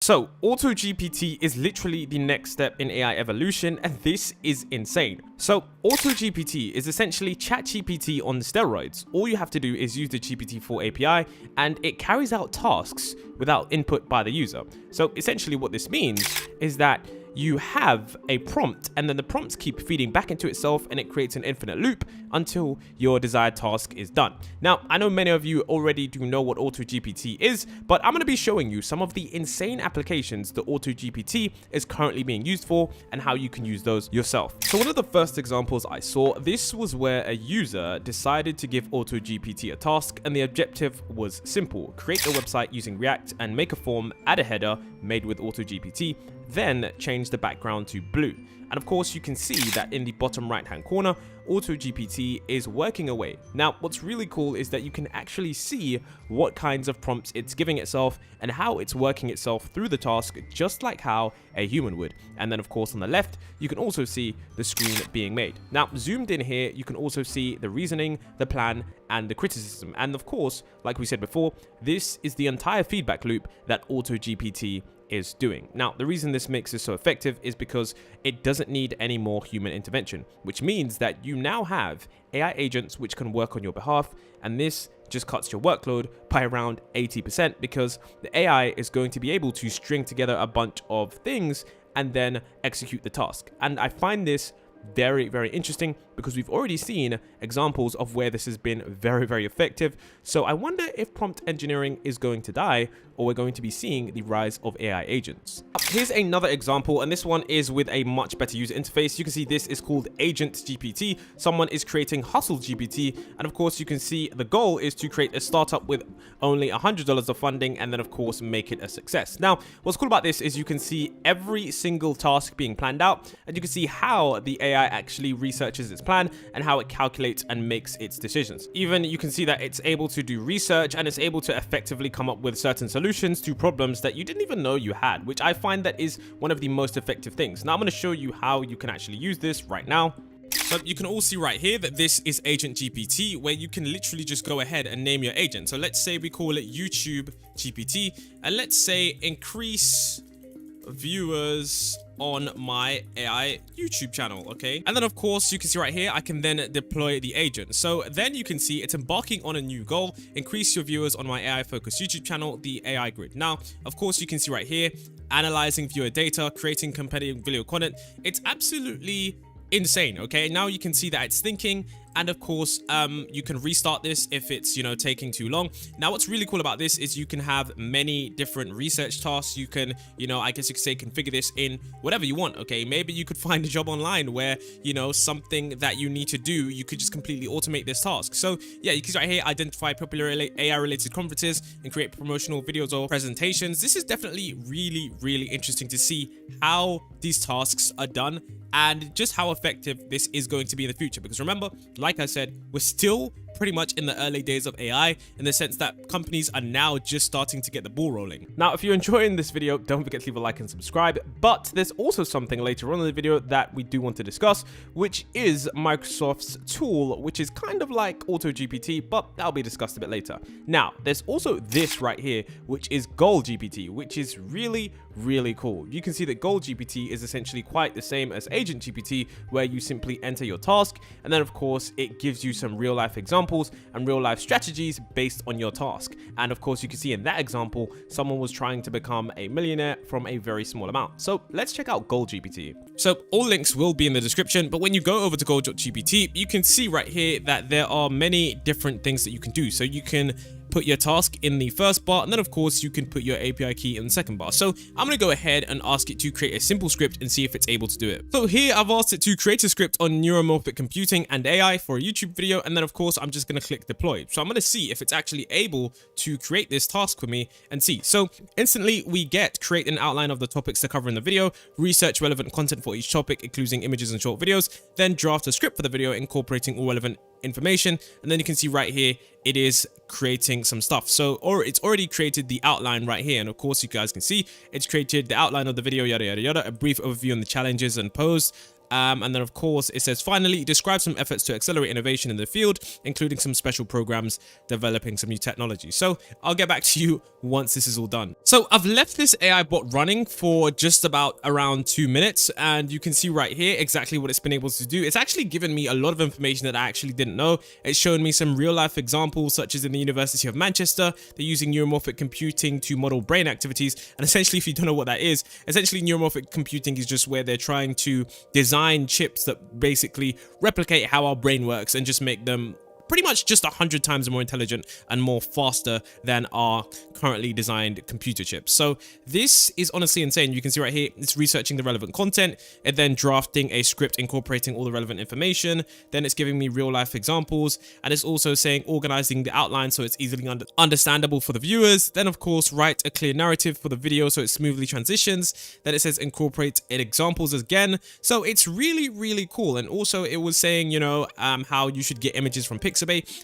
So AUTOGPT is literally the next step in AI evolution, and this is insane. So AUTOGPT is essentially ChatGPT on steroids. All you have to do is use the GPT-4 API and it carries out tasks without input by the user. So essentially what this means is that you have a prompt and then the prompts keep feeding back into itself and it creates an infinite loop until your desired task is done. Now, I know many of you already do know what AUTOGPT is, but I'm going to be showing you some of the insane applications that AUTOGPT is currently being used for and how you can use those yourself. So one of the first examples I saw, this was where a user decided to give AUTOGPT a task and the objective was simple: create a website using React and make a form, add a header made with AUTOGPT, then change the background to blue. And of course you can see that in the bottom right hand corner, AUTOGPT is working away. Now what's really cool is that you can actually see what kinds of prompts it's giving itself and how it's working itself through the task, just like how a human would. And then of course on the left, you can also see the screen being made. Now zoomed in here, you can also see the reasoning, the plan, and the criticism. And of course, like we said before, this is the entire feedback loop that AUTOGPT is doing. Now, the reason this makes it so effective is because it doesn't need any more human intervention, which means that you now have AI agents which can work on your behalf, and this just cuts your workload by around 80% because the AI is going to be able to string together a bunch of things and then execute the task. And I find this very, very interesting because we've already seen examples of where this has been very, very effective. So I wonder if prompt engineering is going to die or we're going to be seeing the rise of AI agents. Here's another example, and this one is with a much better user interface. You can see this is called AUTOGPT. Someone is creating HustleGPT, and of course you can see the goal is to create a startup with only $100 of funding and then of course make it a success. Now, what's cool about this is you can see every single task being planned out, and you can see how the AI actually researches its plan and how it calculates and makes its decisions. Even you can see that it's able to do research and it's able to effectively come up with certain solutions to problems that you didn't even know you had, which I find that is one of the most effective things. Now I'm going to show you how you can actually use this right now. So you can all see right here that this is Agent GPT, where you can literally just go ahead and name your agent. So let's say we call it YouTube GPT, and let's say increase viewers on my AI YouTube channel, okay? And then of course you can see right here, I can then deploy the agent. So then you can see it's embarking on a new goal: increase your viewers on my AI focused YouTube channel, the AI grid. Now, of course you can see right here, analyzing viewer data, creating competitive video content. It's absolutely insane. Okay, now you can see that it's thinking, and of course you can restart this if it's, you know, taking too long. Now what's really cool about this is you can have many different research tasks. You can, you know, I guess you could say configure this in whatever you want. Okay, maybe you could find a job online where, you know, something that you need to do, you could just completely automate this task. So yeah, you can see right here, identify popular AI related conferences and create promotional videos or presentations. This is definitely really interesting to see how these tasks are done and just how effective this is going to be in the future. Because remember, like I said, we're still pretty much in the early days of AI, in the sense that companies are now just starting to get the ball rolling. Now, if you're enjoying this video, don't forget to leave a like and subscribe. But there's also something later on in the video that we do want to discuss, which is Microsoft's tool, which is kind of like AUTOGPT, but that'll be discussed a bit later. Now, there's also this right here, which is GoalGPT, which is really cool. You can see that GoalGPT is essentially quite the same as Agent GPT, where you simply enter your task, and then of course it gives you some real life examples and real life strategies based on your task. And of course you can see in that example, someone was trying to become a millionaire from a very small amount. So let's check out GoalGPT. So all links will be in the description, but when you go over to GoalGPT, you can see right here that there are many different things that you can do. So you can put your task in the first bar, and then of course you can put your API key in the second bar. So I'm going to go ahead and ask it to create a simple script and see if it's able to do it. So here I've asked it to create a script on neuromorphic computing and AI for a YouTube video, and then of course I'm just going to click deploy. So I'm going to see if it's actually able to create this task for me and see. So instantly we get create an outline of the topics to cover in the video, research relevant content for each topic including images and short videos, then draft a script for the video incorporating all relevant information. And then you can see right here it is creating some stuff. So, or it's already created the outline right here, and of course you guys can see it's created the outline of the video, yada yada yada, a brief overview on the challenges and posed, And then of course it says, finally, describe some efforts to accelerate innovation in the field, including some special programs developing some new technology. So I'll get back to you once this is all done. So I've left this AI bot running for just about around 2 minutes, and you can see right here exactly what it's been able to do. It's actually given me a lot of information that I actually didn't know. It's shown me some real life examples, such as in the University of Manchester, they're using neuromorphic computing to model brain activities. And essentially, if you don't know what that is, essentially neuromorphic computing is just where they're trying to design chips that basically replicate how our brain works and just make them pretty much just 100 times more intelligent and more faster than our currently designed computer chips. So this is honestly insane. You can see right here, it's researching the relevant content and then drafting a script incorporating all the relevant information. Then it's giving me real life examples, and it's also saying organizing the outline so it's easily understandable for the viewers. Then of course, write a clear narrative for the video so it smoothly transitions. Then it says incorporate examples again. So it's really, really cool. And also it was saying, you know, how you should get images from Pixabay.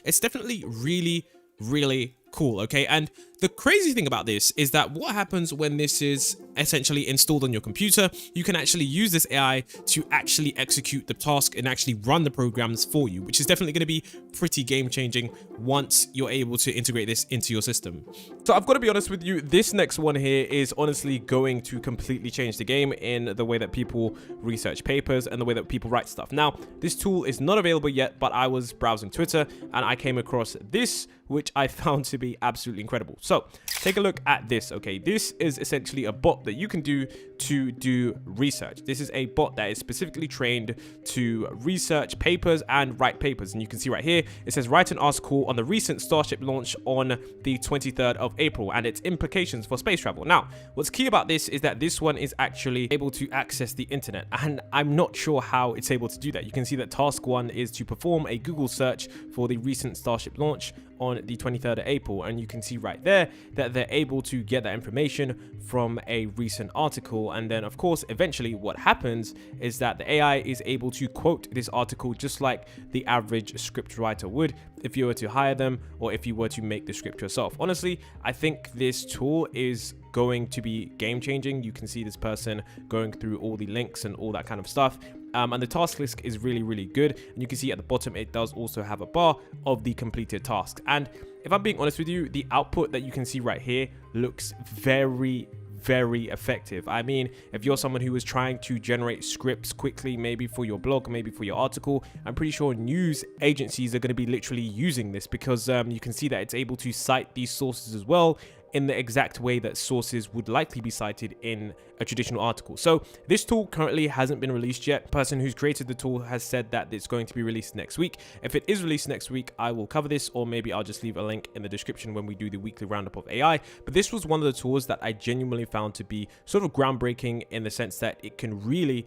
It's definitely really, really cool. Okay, and the crazy thing about this is that what happens when this is essentially installed on your computer, you can actually use this AI to actually execute the task and actually run the programs for you, which is definitely going to be pretty game changing once you're able to integrate this into your system. So I've got to be honest with you, this next one here is honestly going to completely change the game in the way that people research papers and the way that people write stuff. Now, this tool is not available yet, but I was browsing Twitter and I came across this, which I found to be absolutely incredible. So take a look at this. Okay, this is essentially a bot that you can do to do research. This is a bot that is specifically trained to research papers and write papers. And you can see right here, it says write an article on the recent Starship launch on the 23rd of April and its implications for space travel. Now, what's key about this is that this one is actually able to access the internet, and I'm not sure how it's able to do that. You can see that task 1 is to perform a Google search for the recent Starship launch on the 23rd of April, and you can see right there that they're able to get that information from a recent article. And then of course eventually what happens is that the AI is able to quote this article just like the average script writer would if you were to hire them or if you were to make the script yourself. Honestly, I think this tool is going to be game changing. You can see this person going through all the links and all that kind of stuff. And the task list is really, really good. And you can see at the bottom, it does also have a bar of the completed tasks. And if I'm being honest with you, the output that you can see right here looks very, very effective. I mean, if you're someone who is trying to generate scripts quickly, maybe for your blog, maybe for your article, I'm pretty sure news agencies are going to be literally using this because you can see that it's able to cite these sources as well in the exact way that sources would likely be cited in a traditional article. So this tool currently hasn't been released yet. The person who's created the tool has said that it's going to be released next week. If it is released next week, I will cover this, or maybe I'll just leave a link in the description when we do the weekly roundup of AI. But this was one of the tools that I genuinely found to be sort of groundbreaking in the sense that it can really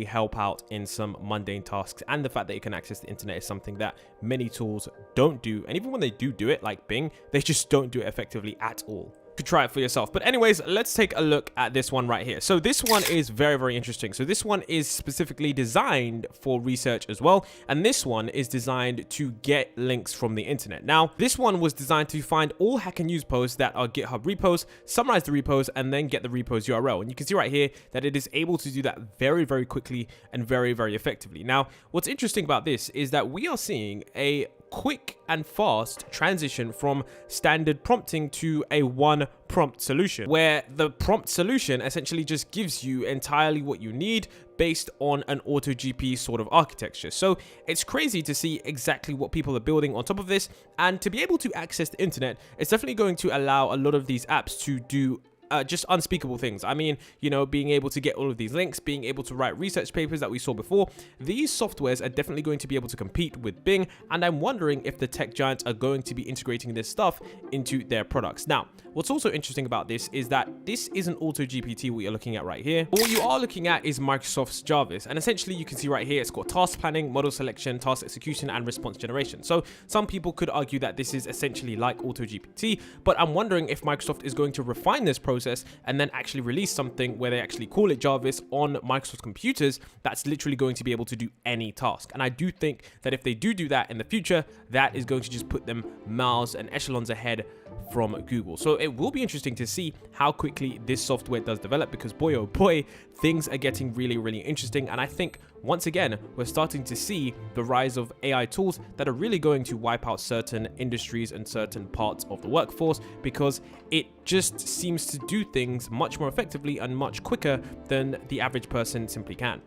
help out in some mundane tasks, and the fact that you can access the internet is something that many tools don't do, and even when they do it, like Bing, they just don't do it effectively at all. Could try it for yourself. But anyways, let's take a look at this one right here. So this one is very, very interesting. So this one is specifically designed for research as well, and this one is designed to get links from the internet. Now, this one was designed to find all Hacker News posts that are GitHub repos, summarize the repos, and then get the repo's URL. And you can see right here that it is able to do that very, very quickly and very, very effectively. Now, what's interesting about this is that we are seeing a quick and fast transition from standard prompting to a one prompt solution, where the prompt solution essentially just gives you entirely what you need based on an AutoGPT sort of architecture. So it's crazy to see exactly what people are building on top of this, and to be able to access the internet, it's definitely going to allow a lot of these apps to do just unspeakable things. I mean, you know, being able to get all of these links, being able to write research papers that we saw before, these softwares are definitely going to be able to compete with Bing, and I'm wondering if the tech giants are going to be integrating this stuff into their products. Now, what's also interesting about this is that this isn't AutoGPT what you're looking at right here. What you are looking at is Microsoft's Jarvis, and essentially you can see right here, it's got task planning, model selection, task execution, and response generation. So some people could argue that this is essentially like AutoGPT, but I'm wondering if Microsoft is going to refine this process and then actually release something where they actually call it Jarvis on Microsoft computers that's literally going to be able to do any task. And I do think that if they do that in the future, that is going to just put them miles and echelons ahead from Google. So it will be interesting to see how quickly this software does develop, because boy oh boy, things are getting really, really interesting. And I think once again, we're starting to see the rise of AI tools that are really going to wipe out certain industries and certain parts of the workforce, because it just seems to do things much more effectively and much quicker than the average person simply can.